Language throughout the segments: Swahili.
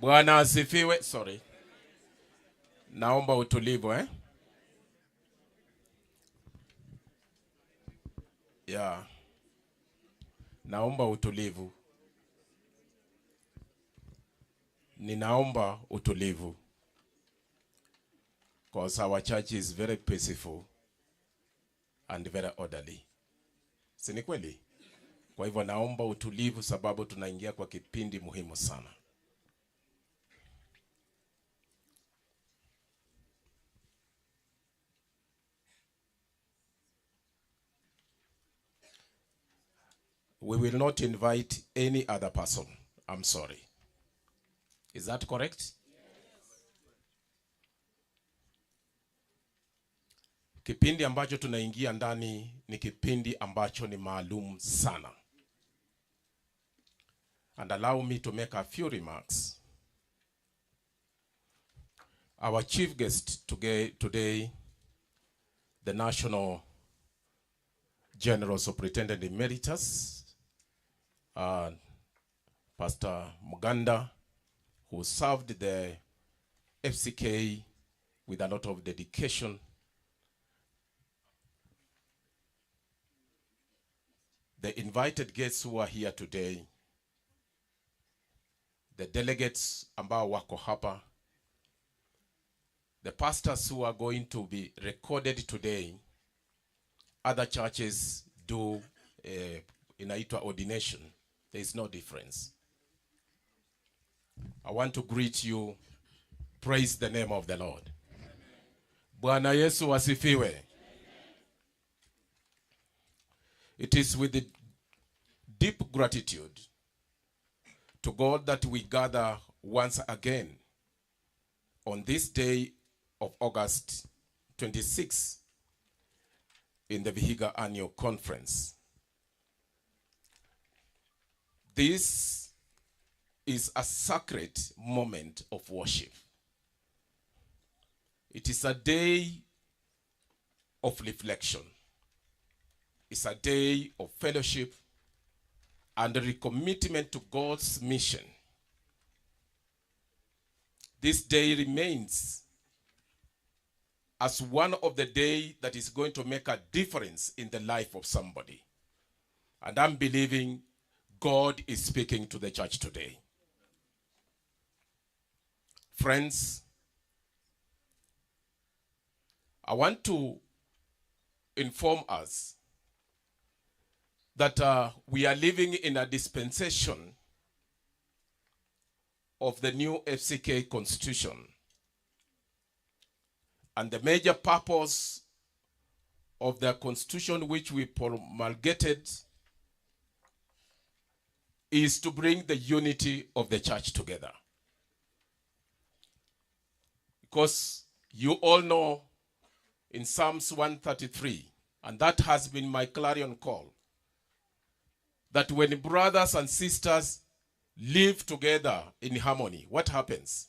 Bwana asifiwe. Sorry. Naomba utulivu Yeah. Naomba utulivu. Ninaomba utulivu. Because our church is very peaceful and very orderly. Si ni kweli? Kwa hivyo naomba utulivu sababu tunaingia kwa kipindi muhimu sana. We will not invite any other person. I'm sorry. Is that correct? Yes. Kipindi ambacho tunaingia ndani ni kipindi ambacho ni maalum sana. And allow me to make a few remarks. Our chief guest today, the National General Superintendent Emeritus, Pastor Muganda, who served the FCK with a lot of dedication. The invited guests who are here today, the delegates ambao wako hapa, the pastors who are going to be recorded today. Other churches do inaitwa ordination. There is no difference. I want to greet you. Praise the name of the Lord. Bwana Yesu asifiwe. It is with the deep gratitude to God that we gather once again on this day of August 26 in the Vihiga Annual Conference. This is a sacred moment of worship. It is a day of reflection. It's a day of fellowship and a recommitment to God's mission. This day remains as one of the days that is going to make a difference in the life of somebody. And I'm believing God is speaking to the church today. Friends, I want to inform us that we are living in a dispensation of the new FCK Constitution. And the major purpose of the Constitution which we promulgated is to bring the unity of the church together. Because you all know in Psalms 133, and that has been my clarion call, that when brothers and sisters live together in harmony, what happens?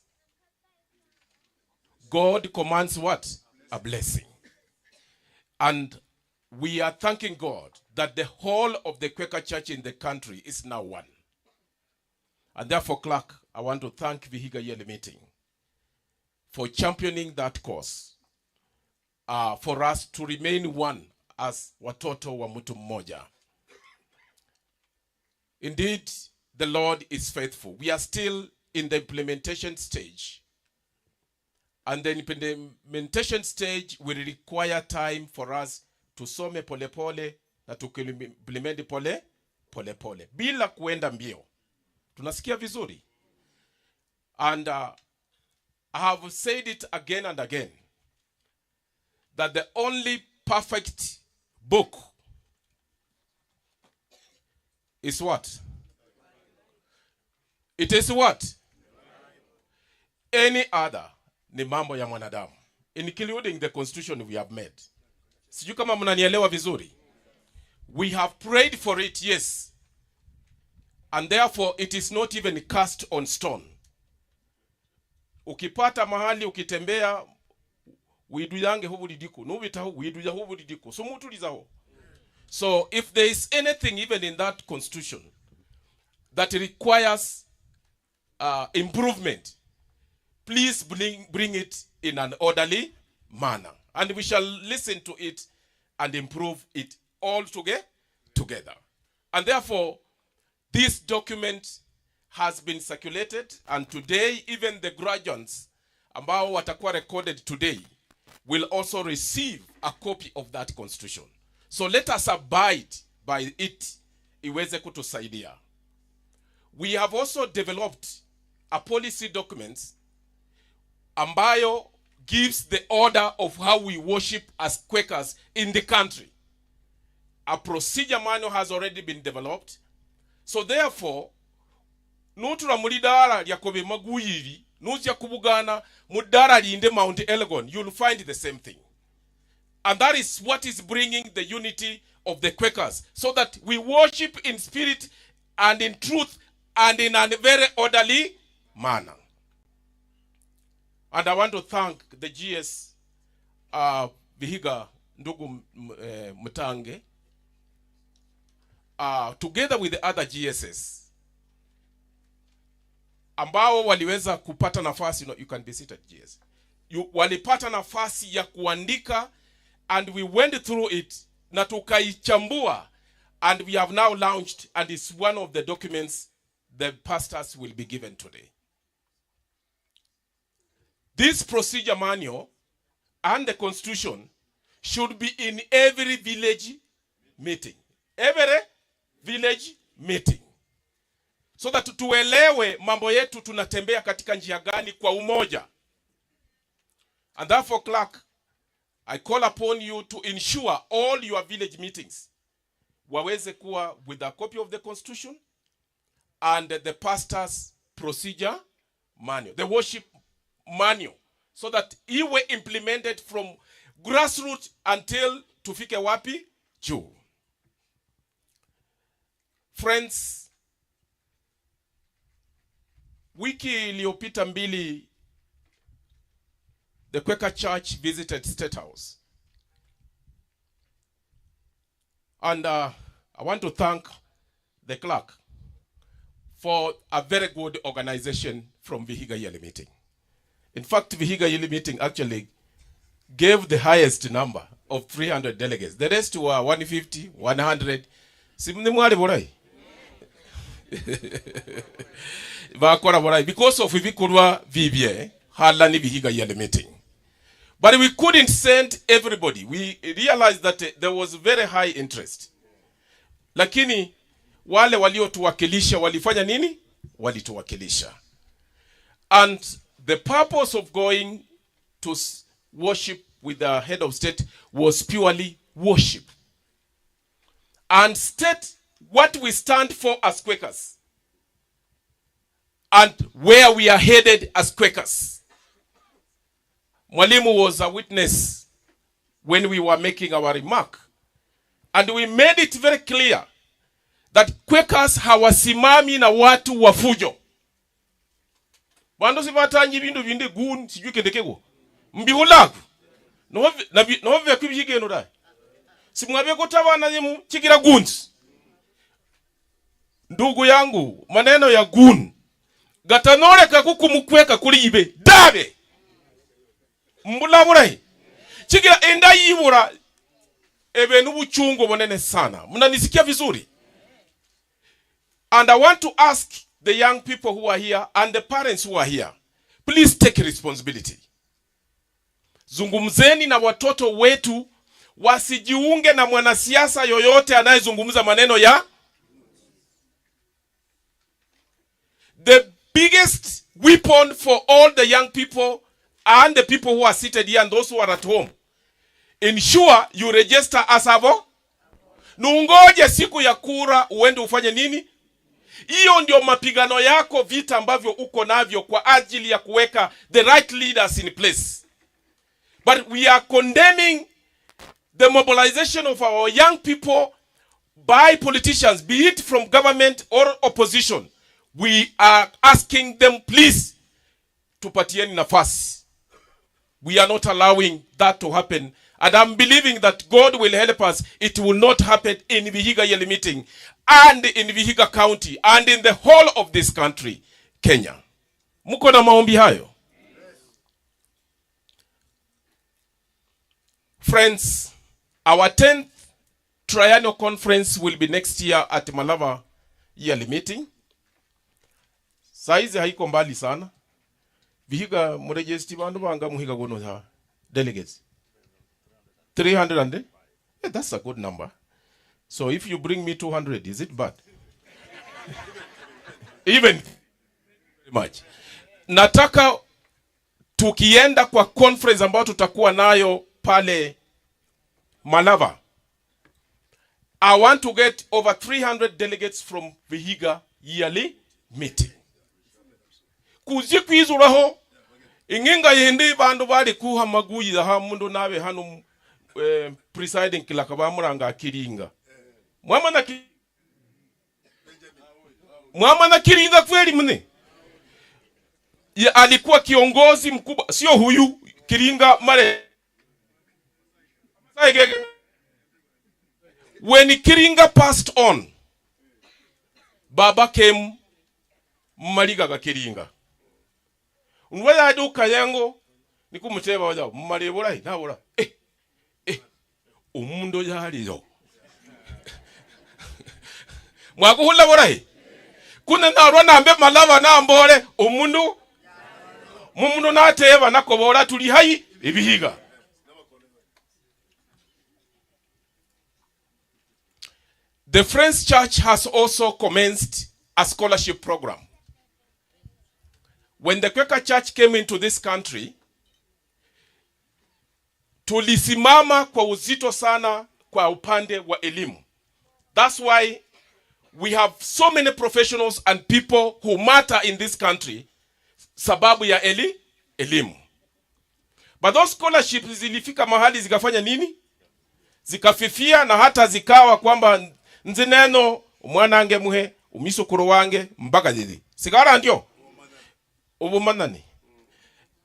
God commands what? A blessing. And we are thanking God that the whole of the Quaker church in the country is now one. And therefore, Clark, I want to thank Vihiga Yearly Meeting for championing that cause, for us to remain one as watoto wa mtu mmoja. Indeed, the Lord is faithful. We are still in the implementation stage. And the implementation stage will require time for us to some pole pole na tukimplement pole pole. Bila kuenda mbio. Tunasikia vizuri. And I have said it again and again, that the only perfect book is what? It is what? Any other ni mambo ya mwanadamu, including the constitution we have made. Sijui kama mnanielewa vizuri. We have prayed for it, yes. And therefore it is not even cast on stone. Ukipata mahali ukitembea widuyange hubudidiko, nubitaho widuya hubudidiko. So if there is anything even in that constitution that requires improvement, please bring it in an orderly manner. And we shall listen to it and improve it all together. And therefore, this document has been circulated, and today even the graduates ambao watakuwa recorded today will also receive a copy of that constitution. So let us abide by it iweze kutusaidia. We have also developed a policy document ambayo gives the order of how we worship as Quakers in the country. A procedure manual has already been developed. So therefore, nutura mulidara lyakobe MAGWILU, nuzya kubugana mudara linde Mount Elgon, you'll find the same thing. And that is what is bringing the unity of the Quakers, so that we worship in spirit and in truth and in a very orderly manner. And I want to thank the GS Vihiga Ndugu Mutange, together with the other GSS, ambao waliweza kupata nafasi, you can be seated GS. Walipata nafasi ya kuandika, and we went through it, na tukaichambua, and we have now launched, and it's one of the documents the pastors will be given today. This procedure manual and the constitution should be in every village meeting. Every village meeting. So that tuelewe mambo yetu tunatembea katika njia gani kwa umoja. And therefore, clerk, I call upon you to ensure all your village meetings waweze kuwa with a copy of the constitution and the pastor's procedure manual, the worship manual, so that it were implemented from grassroots until tufike wapi juu. Friends, wiki iliyopita mbili, the Quaker Church visited State House. And I want to thank the clerk for a very good organization from Vihiga yearly meeting. In fact, Vihiga yearly meeting actually gave the highest number of 300 delegates. The rest were 150, 100. Because of Vihiga VBA, halani Vihiga yearly meeting. But we couldn't send everybody. We realized that there was very high interest. Lakini wale waliotuwakilisha walifanya nini? Walituwakilisha. And the purpose of going to worship with the head of state was purely worship. And state what we stand for as Quakers. And where we are headed as Quakers. Mwalimu was a witness when we were making our remark. And we made it very clear that Quakers hawasimami na watu wafujo. Bando sivatanyi bindu vinde gun sijui kendekego. Mbihulaku. Nove kubishike eno dai. Simwabe kutawa na nyimu chigira guns. Ndugu yangu, maneno ya gun. Gatanore kakuku mkweka kuli ibe. Dabe! Mbulaburai. Chigira enda yibura. Ebe nubu chungo monene sana. Mnanisikia vizuri. And I want to ask the young people who are here and the parents who are here, please take responsibility. Zungumzeni na watoto wetu wasijiunge na mwanasiasa yoyote anayezungumza maneno ya. The biggest weapon for all the young people and the people who are seated here and those who are at home, ensure you register as avo. Nungoje siku ya kura uende ufanye nini? Hiyo ndio mapigano yako, vita ambavyo uko navyo kwa ajili ya kuweka the right leaders in place. But we are condemning the mobilization of our young people by politicians, be it from government or opposition. We are asking them, please, tupatieni nafasi. We are not allowing that to happen. And I'm believing that God will help us. It will not happen in Vihiga yearly meeting. and in Vihiga County and in the whole of this country, Kenya. Muko na maombi hayo? Friends, our 10th Triennial Conference will be next year at Malava yearly meeting. Saizi haiko mbali sana. Vihiga murejesti bandu banga muhiga gono ha delegates. 300 and yeah, that's a good number. So if you bring me 200, is it bad? Even very much. Nataka tukienda kwa conference ambayo tutakuwa nayo pale Malava, I want to get over 300 delegates from Vihiga yearly meeting. Kuzikwizuraho inginga yindi bandu bali kuha maguyi ha mundu nawe hanu presiding kila kabamuranga kiringa. Mwama na kiringa kweli mne. Ya alikuwa kiongozi mkubwa, sio huyu kiringa mare. When Kiringa passed on, Baba came Mariga ga Kiringa. Unwela adu kayango nikumuteba wajao mmalebora nabora umundo yalizo. Mwakuhula borai. Kuna narwa nambe Malava na mbole umundu mumundu nateba nakobora tuli hayi Vihiga. The Friends Church has also commenced a scholarship program. When the Quaker Church came into this country, tulisimama kwa uzito sana kwa upande wa elimu. That's why we have so many professionals and people who matter in this country sababu ya elimu. But those scholarships zilifika mahali zikafanya nini? Zikafifia na hata zikawa kwamba nzineno umwanange muhe umisukuru wange mpaka didi. Sigara ndio. Ubumanani.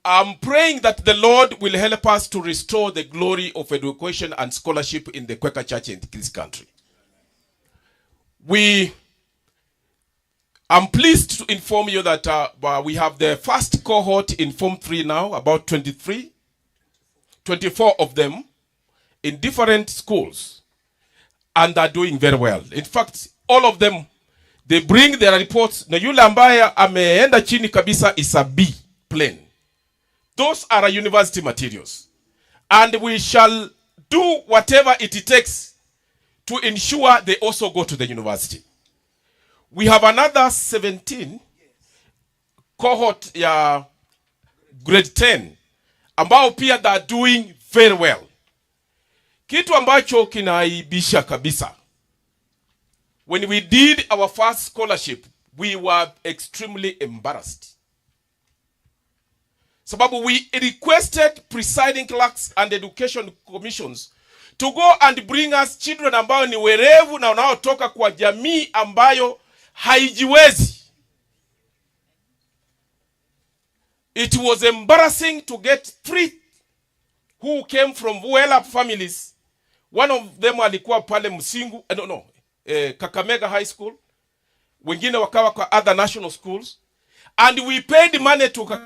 I'm praying that the Lord will help us to restore the glory of education and scholarship in the Quaker Church in this country. I'm pleased to inform you that we have the first cohort in Form 3 now, about 24 of them in different schools, and they're doing very well. In fact, all of them, they bring their reports. Na yule ambaye ameenda chini kabisa is a B plane. Those are university materials. And we shall do whatever it takes to ensure they also go to the university. We have another 17 cohort ya grade 10 ambao pia they are doing very well. Kitu ambacho kinaibisha kabisa. When we did our first scholarship, we were extremely embarrassed. Sababu we requested presiding clerks and education commissions to go and bring us children ambao ni werevu na wanaotoka kwa jamii ambayo haijiwezi. It was embarrassing to get 3 who came from well-up families. One of them alikuwa pale Msingu, Kakamega High School. Wengine wakawa kwa other national schools. And we paid money to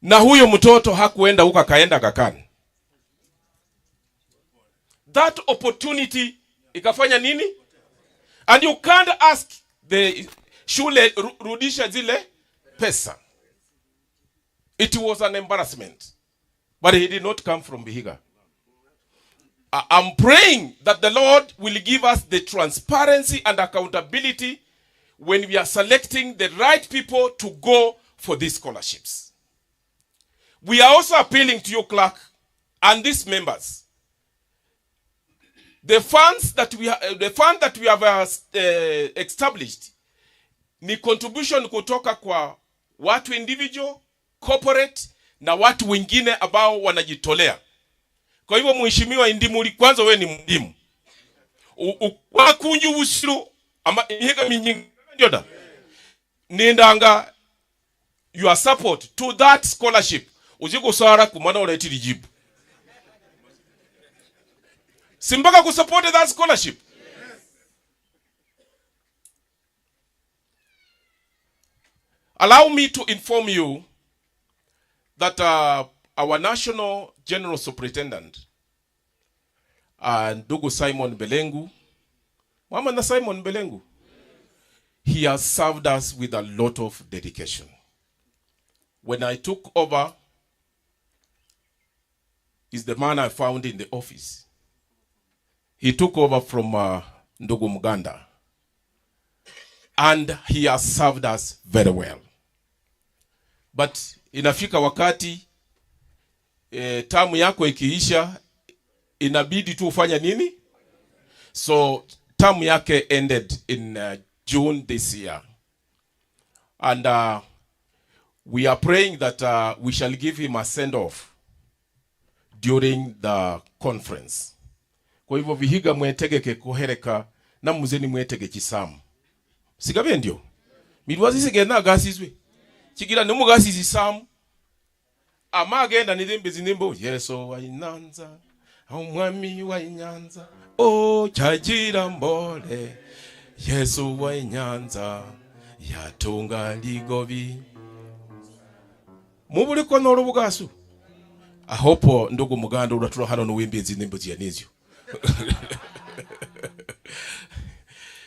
na huyo mtoto hakuenda huko kaenda Kakani. That opportunity ikafanya nini? And you can't ask the shule rudisha zile pesa. It was an embarrassment. But he did not come from Vihiga. I'm praying that the Lord will give us the transparency and accountability when we are selecting the right people to go for these scholarships. We are also appealing to you, clerk, and these members. The funds that we have established ni contribution kutoka kwa watu individual, corporate na watu wengine ambao wanajitolea. Kwa hivyo mheshimiwa Indimuli, kwanza wewe ni mdimu. Wakunju usiru ama iheka minyingi njoda. Nindanga your support to that scholarship. Ujiko sara kumana uletiri jibu. Simbaka kusupport that scholarship. Yes. Allow me to inform you that our National General Superintendent, ndugu Simon Belengu, Mama na Simon Belengu, he has served us with a lot of dedication. When I took over, is the man I found in the office. He took over from ndugu Muganda, and he has served us very well. But inafika wakati tamu yako ikiisha, inabidi tu ufanya nini? So tamu yake ended in June this year, and we are praying that we shall give him a send-off during the conference. Kwa hivyo Vihiga mwetegeke kuhereka na muzeni mwetege chisamu. Sigabe ndio? Midwazi sigenda agasizwe. Chigira numugasizi samu. Ama agenda nidimbe zinimbo. Yeso wa inanza. Umwami wa inyanza. Oh chajira mbole. Yeso wa inyanza. Yatunga ligovi. Mubuli kwa noro bugasu. I hope ndugu Muganda uraturo hano nuwimbi zinimbo zianizyo.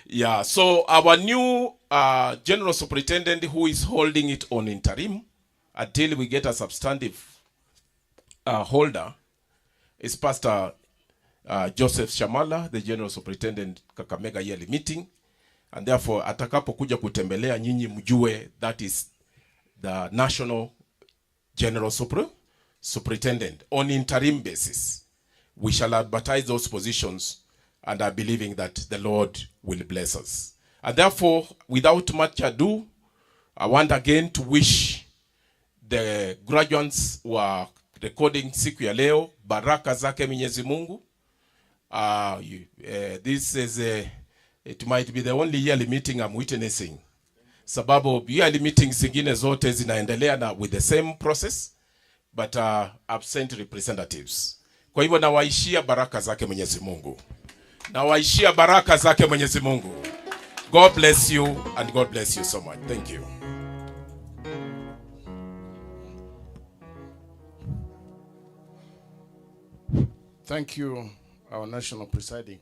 Yeah, so our new General Superintendent, who is holding it on interim until we get a substantive holder, is Pastor Joseph Shamala, the General Superintendent Kakamega yearly meeting, and therefore atakapo kuja kutembelea nyinyi mjue that is the National General Superintendent on interim basis. We shall advertise those positions, and are believing that the Lord will bless us. And therefore, without much ado, I want again to wish the graduates who are recording siku ya leo baraka zake Mwenyezi Mungu. This is it might be the only yearly meeting I'm witnessing. Sababu yearly meetings zingine zote zinaendelea na with the same process, but absent representatives. Kwa hivyo nawaishia baraka zake Mwenyezi Mungu. Nawaishia baraka zake Mwenyezi Mungu. God bless you, and God bless you so much. Thank you. Thank you, our national presiding.